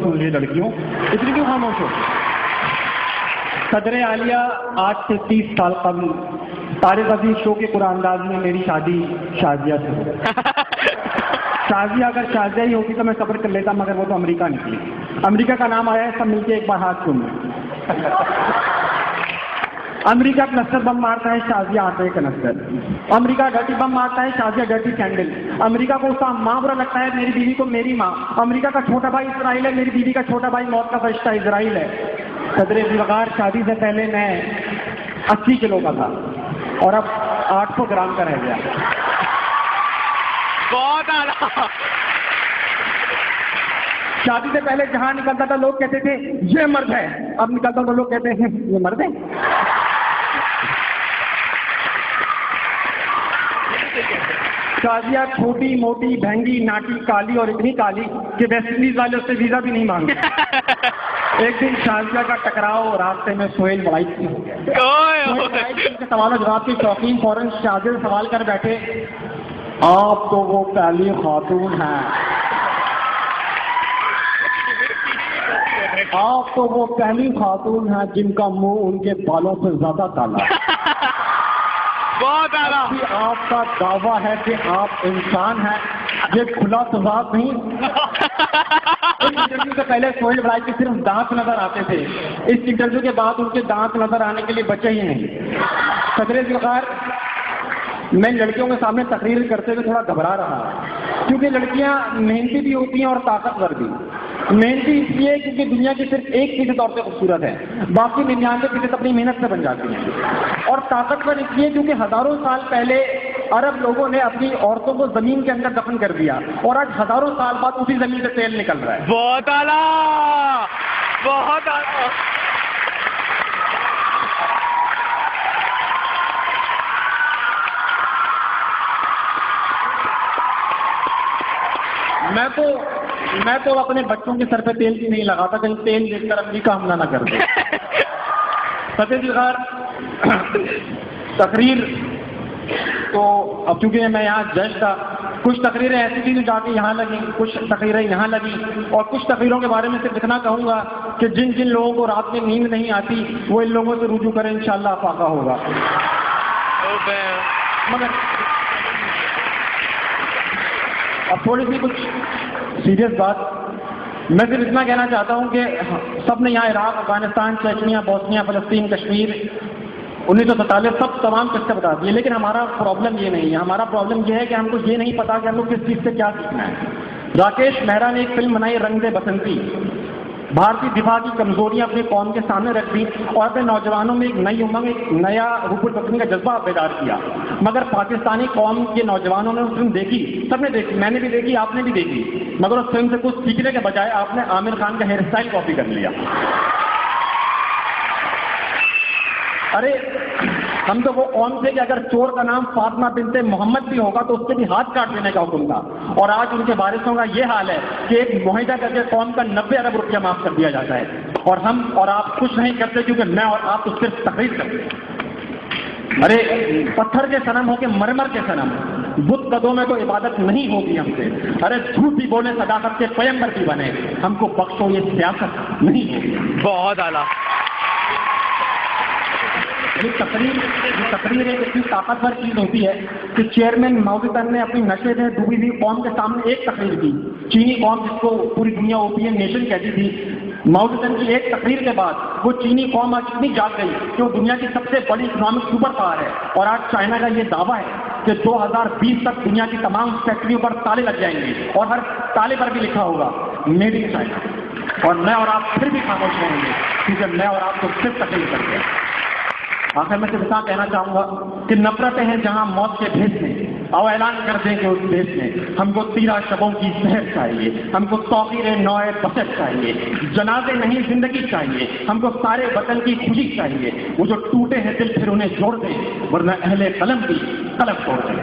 سن لیے لڑکیوں، اتنی کیوں خاموش ہو؟ صدر عالیہ آج سے 30 سال قبل طارق عزیز شو کے قرآن انداز میں میری شادی شازیہ سے ہوئی۔ شازیہ اگر شازیہ ہی ہوتی تو میں صبر کر لیتا، مگر وہ تو امریکہ نکلی۔ امریکہ کا نام آیا ہے، سب مل کے ایک بار ہاتھ چوم لیں۔ امریکہ کلسٹر بم مارتا ہے، شازیہ آتا ہے کنسٹر۔ امریکہ ڈرٹی بم مارتا ہے، شازیہ ڈرٹی کینڈل۔ امریکہ کو اس کا ماں برا لگتا ہے، میری بیوی کو میری ماں۔ امریکہ کا چھوٹا بھائی اسرائیل ہے، میری بیوی کا چھوٹا بھائی موت کا فرشتہ اسرائیل ہے۔ صدر وقار، شادی سے پہلے میں 80 کلو کا تھا اور اب 800 گرام کا رہ گیا۔ بہت اعلیٰ۔ شادی سے پہلے جہاں نکلتا تھا لوگ کہتے تھے یہ مرد ہے، اب نکلتا تو لوگ کہتے ہیں یہ مرد ہے۔ شازیہ چھوٹی موٹی بہنگی ناٹی کالی اور اتنی کالی کہ ویسٹ انڈیز والے اس سے ویزا بھی نہیں مانگتے۔ ایک دن شازیہ کا ٹکراؤ راستے میں سہیل بڑائی سے ہو گیا۔ سوال و جواب کے شوقین فوراً شازیہ سے سوال کر بیٹھے، آپ تو وہ پہلی خاتون ہیں، آپ تو وہ پہلی خاتون ہیں جن کا منہ ان کے بالوں سے زیادہ کالا ہے۔ بہت اعلیٰ۔ آپ کا دعویٰ ہے کہ آپ انسان ہیں، یہ کھلا تضاد نہیں۔ اس انٹرویو سے پہلے سہیل بڑائی کے صرف دانت نظر آتے تھے، اس انٹرویو کے بعد ان کے دانت نظر آنے کے لیے بچے ہی نہیں۔ صدر وقار، میں لڑکیوں کے سامنے تقریر کرتے ہوئے تھوڑا گھبرا رہا کیونکہ لڑکیاں محنتی بھی ہوتی ہیں اور طاقتور بھی۔ محنتی اس لیے کیونکہ دنیا کی صرف 1% عورتیں خوبصورت ہیں، باقی 99% اپنی محنت سے بن جاتی ہیں، اور طاقتور اس لیے کیونکہ ہزاروں سال پہلے عرب لوگوں نے اپنی عورتوں کو زمین کے اندر دفن کر دیا اور آج ہزاروں سال بعد اسی زمین سے تیل نکل رہا ہے۔ بہت اعلیٰ، بہت اعلیٰ۔ میں تو اپنے بچوں کے سر پہ تیل بھی نہیں لگاتا، کہیں تیل دیکھ کر امریکہ حملہ نہ کر دے۔ صدر وقار، تقریر تو اب چونکہ میں یہاں جج تھا، کچھ تقریریں ایسی تھیں جو جا کے یہاں لگیں، کچھ تقریریں یہاں لگیں، اور کچھ تقریروں کے بارے میں صرف اتنا کہوں گا کہ جن جن لوگوں کو رات میں نیند نہیں آتی وہ ان لوگوں سے رجوع کریں، انشاءاللہ افاقہ ہوگا۔ مگر اب تھوڑی سی کچھ سیریس بات، میں صرف اتنا کہنا چاہتا ہوں کہ سب نے یہاں عراق، افغانستان، چیچنیا، بوسنیا، فلسطین، کشمیر، 1947 سب تمام قصے بتا دیے، لیکن ہمارا پرابلم یہ نہیں ہے۔ ہمارا پرابلم یہ ہے کہ ہم کو یہ نہیں پتا کہ ہم کو کس چیز سے کیا سیکھنا ہے۔ راکیش مہرا نے ایک فلم بنائی رنگ دے بسنتی، بھارتی دفاع کی کمزوریاں اپنی قوم کے سامنے رکھ دی اور اپنے نوجوانوں میں ایک نئی امنگ، ایک نیا حب الوطنی کا جذبہ بیدار کیا۔ مگر پاکستانی قوم کے نوجوانوں نے اس فلم دیکھی، سب نے دیکھی، میں نے بھی دیکھی، آپ نے بھی دیکھی، مگر اس فلم سے کچھ سیکھنے کے بجائے آپ نے عامر خان کا ہیئر اسٹائل کاپی کر لیا۔ ارے ہم تو وہ قوم تھے کہ اگر چور کا نام فاطمہ بنت محمد بھی ہوگا تو اس کے بھی ہاتھ کاٹ دینے کا حکم تھا، اور آج ان کے وارثوں کا یہ حال ہے کہ ایک معاہدہ کر کے قوم کا 90 ارب روپیہ معاف کر دیا جاتا ہے، اور ہم اور آپ کچھ نہیں کرتے کیونکہ میں اور آپ تو صرف تقریر کرتے ہیں۔ ارے پتھر کے صنم ہو کے مرمر کے صنم، بت قدوں میں تو عبادت نہیں ہوگی ہم سے۔ ارے جھوٹ بھی بولے صداقت کے پیغمبر بھی بنے، ہم کو بخشو یہ سیاست نہیں ہوگی۔ بہت اعلیٰ۔ یہ تقریر ایک اتنی طاقتور چیز ہوتی ہے کہ چیئرمین ماؤ زے تونگ نے اپنی نشے میں ڈوبی ہوئی قوم کے سامنے ایک تقریر کی، چینی قوم جس کو پوری دنیا اوپین نیشن کہتی تھی، ماؤ زے تونگ کی ایک تقریر کے بعد وہ چینی قوم آج اتنی جاگ گئی کہ وہ دنیا کی سب سے بڑی اکنامک سپر پاور ہے، اور آج چائنا کا یہ دعویٰ ہے کہ 2020 تک دنیا کی تمام فیکٹریوں پر تالے لگ جائیں گے اور ہر تالے پر بھی لکھا ہوگا میڈ ان چائنا، اور میں اور آپ پھر بھی خاموش رہیں گے کیونکہ میں اور آپ کو صرف تقریر کرتے ہیں۔ آخر میں صرف اتنا کہنا چاہوں گا کہ نفرتیں ہیں جہاں موت کے بھیس میں، او اعلان کر دیں کہ اس بھیس میں ہم کو 13 شبوں کی سحر چاہیے، ہم کو توقیر نوع بشر چاہیے، جنازے نہیں زندگی چاہیے، ہم کو سارے وطن کی خوشی چاہیے، وہ جو ٹوٹے ہیں دل پھر انہیں جوڑ دیں ورنہ اہل قلم کی قلم توڑ دیں۔